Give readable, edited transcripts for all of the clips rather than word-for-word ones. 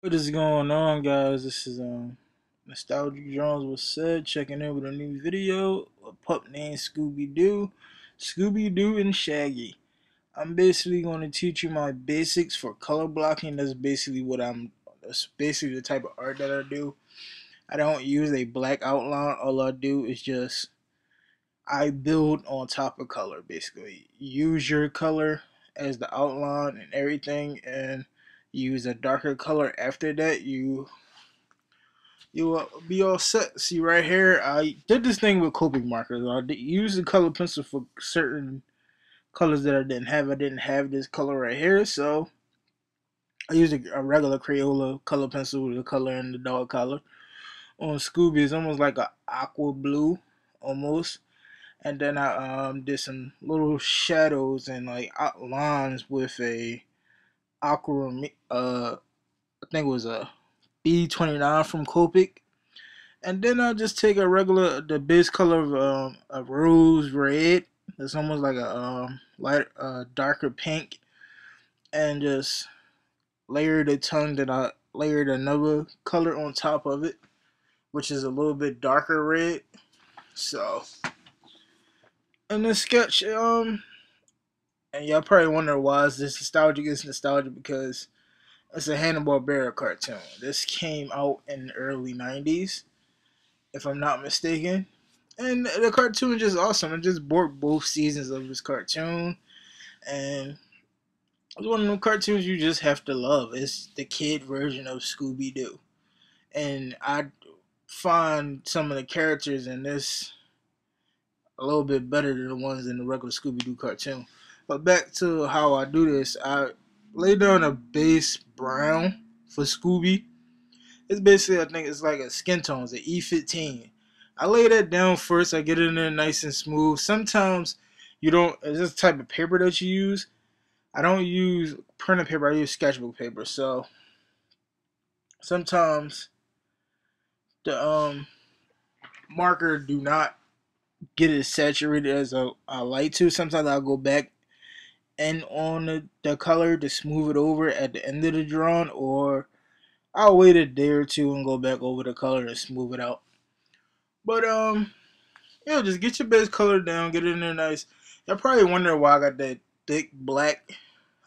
What is going on, guys? This is Nostalgic Jones was said, checking in with a new video. A pup named Scooby-Doo. Scooby-Doo and Shaggy. I'm basically going to teach you my basics for color blocking. That's basically the type of art that I do. I don't use a black outline. All I do is just I build on top of color, basically. Use your color as the outline and everything, and use a darker color after that. You will be all set. See right here, I did this thing with Copic markers. I use the color pencil for certain colors that I didn't have. I didn't have this color right here, so I used a regular Crayola color pencil with the color in the dog color. On Scooby, it's almost like a aqua blue, almost. And then I did some little shadows and like outlines with a aqua. I think it was a B29 from Copic. And then I just take the base color of rose red. It's almost like a light, darker pink, and just layer the tongue. That I layered another color on top of it, which is a little bit darker red. So in this sketch, and y'all probably wonder why is this nostalgic? It's nostalgic because it's a Hanna-Barbera cartoon. This came out in the early '90s, if I'm not mistaken. And the cartoon is just awesome. I just bought both seasons of this cartoon, and it's one of them cartoons you just have to love. It's the kid version of Scooby-Doo, and I find some of the characters in this a little bit better than the ones in the regular Scooby-Doo cartoon. But back to how I do this, I lay down a base brown for Scooby. It's basically, I think it's like a skin tone, it's an E15. I lay that down first. I get it in there nice and smooth. Sometimes you don't. It's this type of paper that you use. I don't use printer paper. I use sketchbook paper. So sometimes the marker do not get as saturated as I like to. Sometimes I'll go back and on the color to smooth it over at the end of the drawing, or I'll wait a day or two and go back over the color and smooth it out. But yeah, just get your base color down, get it in there nice. Y'all probably wonder why I got that thick black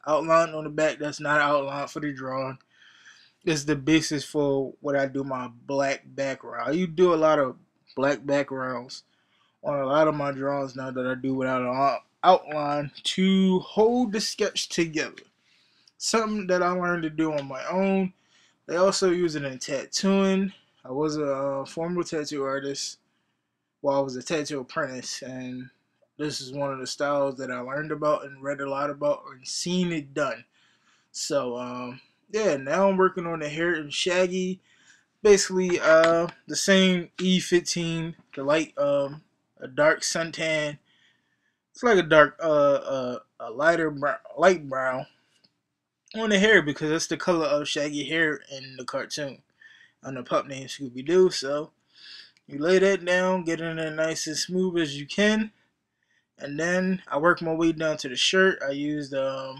outline on the back. That's not an outline for the drawing. It's the basis for what I do my black background. You do a lot of black backgrounds on a lot of my drawings now that I do without an outline to hold the sketch together. Something that I learned to do on my own. They also use it in tattooing. I was a former tattoo artist while I was a tattoo apprentice, and this is one of the styles that I learned about and read a lot about and seen it done. So yeah, now I'm working on the hair and Shaggy. Basically the same E15, the light a dark suntan. It's like a dark a lighter brown, light brown on the hair because that's the color of Shaggy hair in the cartoon on the pup named Scooby-Doo. So you lay that down, get in there nice and smooth as you can, and then I work my way down to the shirt. I used a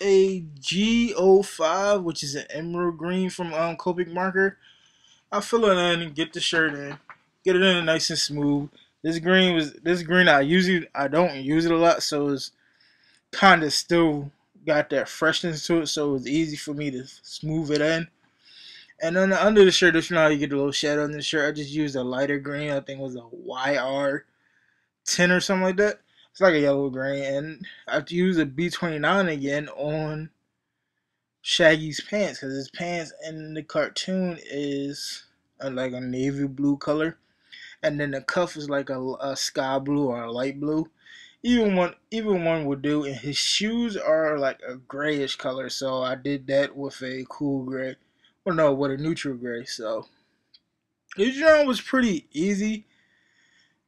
G05, which is an emerald green from Copic marker. I fill it in and get the shirt in, get it in nice and smooth. This green I don't use it a lot, so it's kind of still got that freshness to it, so it's easy for me to smooth it in. And then under the shirt, if you know how you get a little shadow on the shirt, I just used a lighter green. I think it was a YR10 or something like that. It's like a yellow green, and I have to use a B29 again on Shaggy's pants because his pants in the cartoon is like a navy blue color, and then the cuff is like a sky blue or a light blue. Even one would do, and his shoes are like a grayish color, so I did that with a cool gray. Well, no, with a neutral gray. So this drawing was pretty easy.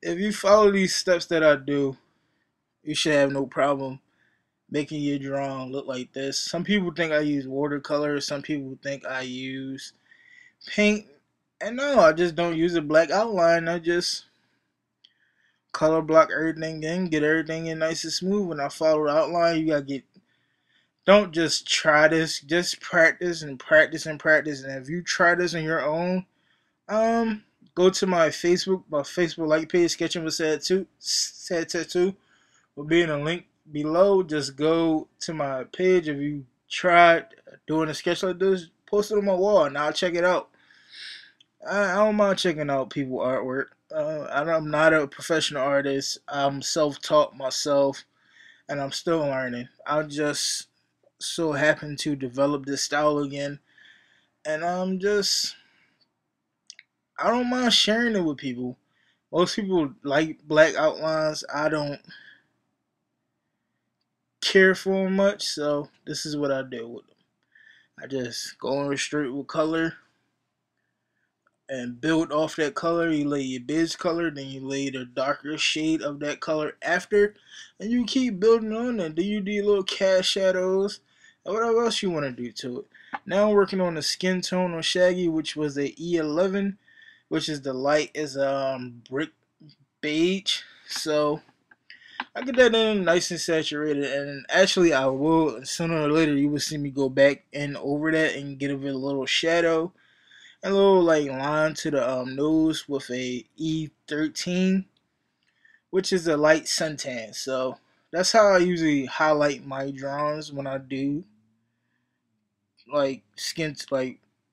If you follow these steps that I do, you should have no problem making your drawing look like this. Some people think I use watercolor. Some people think I use paint. And no, I just don't use a black outline. I just color block everything in, get everything in nice and smooth. When I follow the outline, you gotta don't just try this. Just practice and practice and practice. And if you try this on your own, um, go to my Facebook like page, Sketching with Sad Tattoo. Will be in a link below. Just go to my page. If you tried doing a sketch like this, post it on my wall and I'll check it out. I don't mind checking out people artwork. I'm not a professional artist. I'm self-taught myself, and I'm still learning. I just so happen to develop this style again, and I don't mind sharing it with people. Most people like black outlines. I don't care for them much, so this is what I do with them. I just go in straight with color and build off that color. You lay your base color, then you lay the darker shade of that color after, and you keep building on it. Then you do your little cast shadows and whatever else you want to do to it. Now I'm working on the skin tone on Shaggy, which was a E11, which is the light is brick beige. So I get that in nice and saturated, and actually I will sooner or later you will see me go back in over that and give it a little shadow, a little like line to the nose with a E13, which is a light suntan. So that's how I usually highlight my drawings when I do like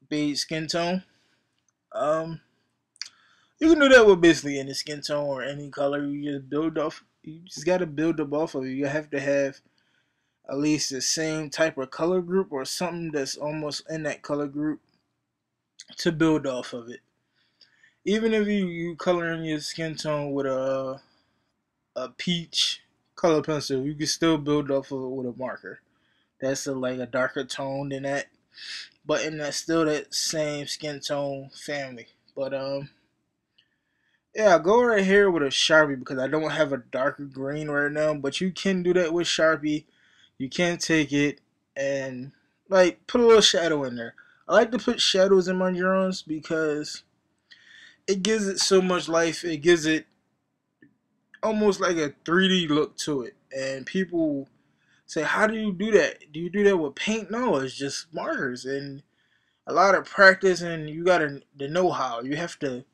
beige skin tone. Um, you can do that with basically any skin tone or any color. You just build off. You just gotta build up off of it. You have to have at least the same type of color group or something that's almost in that color group to build off of it. Even if you coloring your skin tone with a peach color pencil, you can still build off of it with a marker. That's like a darker tone than that, but in that still that same skin tone family. But yeah, go right here with a Sharpie because I don't have a darker green right now. But you can do that with Sharpie. You can take it and like put a little shadow in there. I like to put shadows in my drawings because it gives it so much life. It gives it almost like a 3D look to it. And people say, how do you do that? Do you do that with paint? No, it's just markers and a lot of practice, and you gotta the know how. You have to.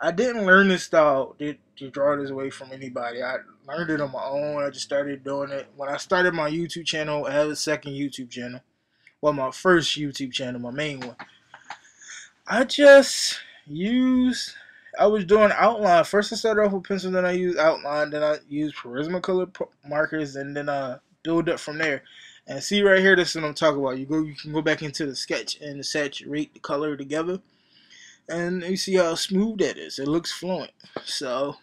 I didn't learn this style to draw this away from anybody. I learned it on my own. I just started doing it when I started my YouTube channel. I have a second YouTube channel. Well, my first YouTube channel, my main one. I just used. I was doing outline. First, I started off with pencil, then I used outline, then I used Charisma color markers, and then I build up from there. And see right here, this is what I'm talking about. You can go back into the sketch and saturate the color together, and you see how smooth that is. It looks fluent. So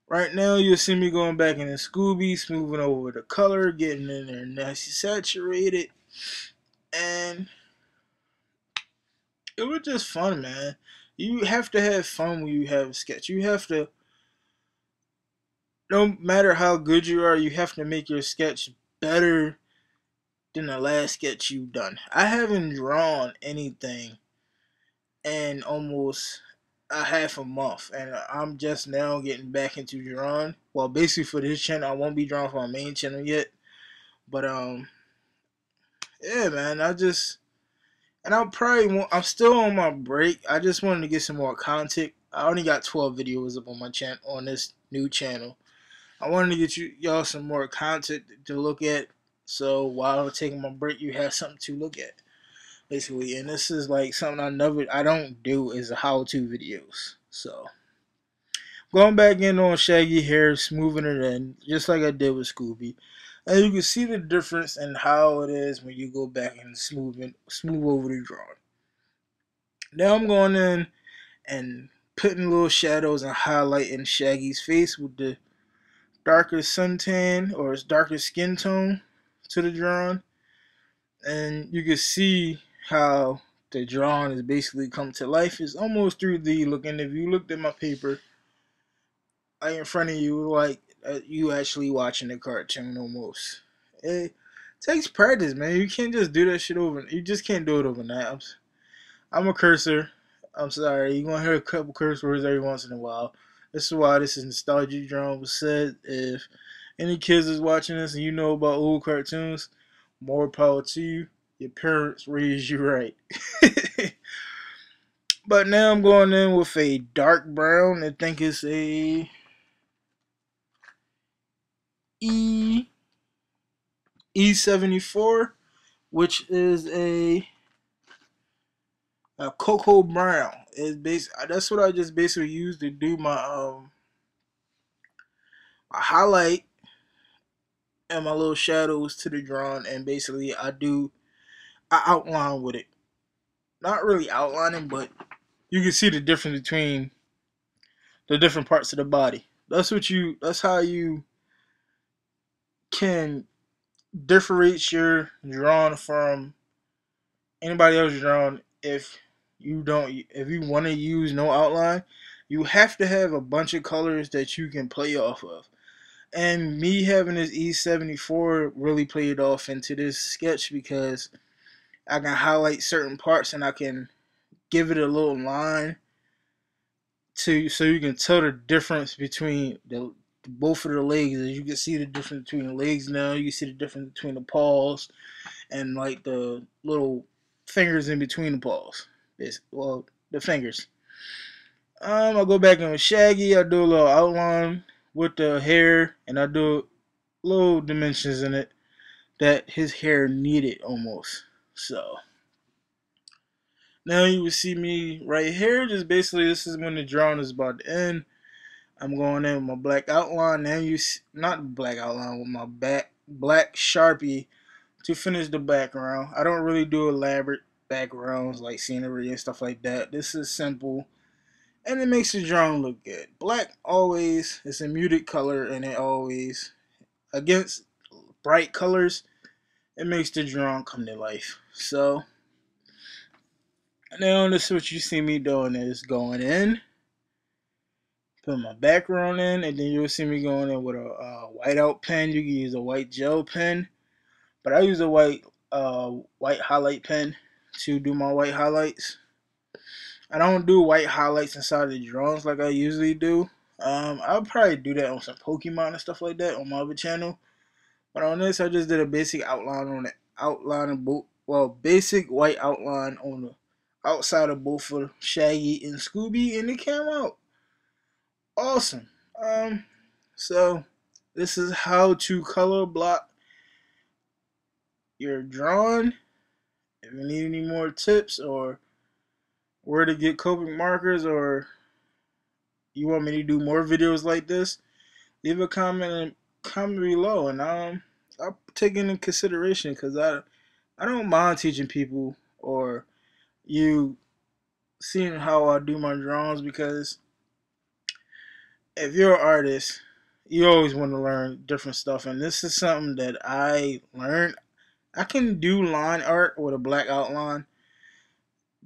right now, you'll see me going back into Scooby, smoothing over the color, getting in there nice and saturated, and it was just fun, man. You have to have fun when you have a sketch. You have to, no matter how good you are, you have to make your sketch better than the last sketch you've done. I haven't drawn anything in almost a half a month, and I'm just now getting back into drawing. Well, basically for this channel, I won't be drawing for my main channel yet, but yeah, man, and I'm still on my break. I just wanted to get some more content. I only got 12 videos up on my channel on this new channel. I wanted to get y'all some more content to look at. So while I'm taking my break, you have something to look at, basically. And this is like something I don't do is how-to videos. So going back in on Shaggy Hair, smoothing it in, just like I did with Scooby. And you can see the difference in how it is when you go back and smooth over the drawing. Now I'm going in and putting little shadows and highlighting Shaggy's face with the darker suntan or his darker skin tone to the drawing. And you can see how the drawing has basically come to life. It's almost 3D looking. If you looked at my paper right in front of you, like you actually watching a cartoon almost. It takes practice, man. You can't just do that shit over. You just can't do it overnight. I'm a cursor. I'm sorry. You're gonna hear a couple curse words every once in a while. This is why this is nostalgia drawing was said. If Any kids is watching this and you know about old cartoons, more power to you. Your parents raised you right. But now I'm going in with a dark brown. I think it's a E74, which is a cocoa brown. That's what I just basically used to do my highlight and my little shadows to the drawing, and basically I outline with it. Not really outlining, but you can see the difference between the different parts of the body. That's how you can differentiate your drawing from anybody else's drawing. If you want to use no outline, you have to have a bunch of colors that you can play off of. And me having this E74 really played off into this sketch because I can highlight certain parts and I can give it a little line so you can tell the difference between the both of the legs. As you can see the difference between the legs now, you can see the difference between the paws and like the little fingers in between the paws. Well, the fingers. I go back in with Shaggy. I do a little outline with the hair, and I do little dimensions in it that his hair needed almost. So now you will see me right here. Just basically, this is when the drawing is about to end. I'm going in with my black outline. Now you see, not black outline, with my black Sharpie to finish the background. I don't really do elaborate backgrounds like scenery and stuff like that. This is simple, and it makes the drawing look good. Black always is a muted color, and it always, against bright colors, it makes the drawing come to life. So now this is what you see me doing, is going in, put my background in, and then you'll see me going in with a whiteout pen. You can use a white gel pen, but I use a white highlight pen to do my white highlights. I don't do white highlights inside of the drawings like I usually do. I'll probably do that on some Pokemon and stuff like that on my other channel. But on this, I just did a basic outline on the outline of both. Well, basic white outline on the outside of both of Shaggy and Scooby, and it came out awesome. So this is how to color block your drawing. If you need any more tips or where to get Copic markers, or you want me to do more videos like this, leave a comment below, and I'll take it into consideration, because I don't mind teaching people or you seeing how I do my drawings, because if you're an artist, you always want to learn different stuff, and this is something that I learned. I can do line art with a black outline,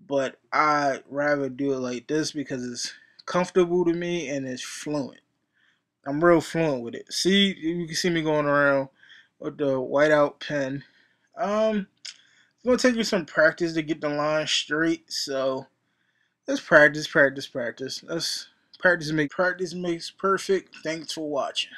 but I rather do it like this because it's comfortable to me and it's fluent. I'm real fluent with it. See, you can see me going around with the whiteout pen. It's gonna take you some practice to get the line straight, so let's practice. Practice makes perfect. Thanks for watching.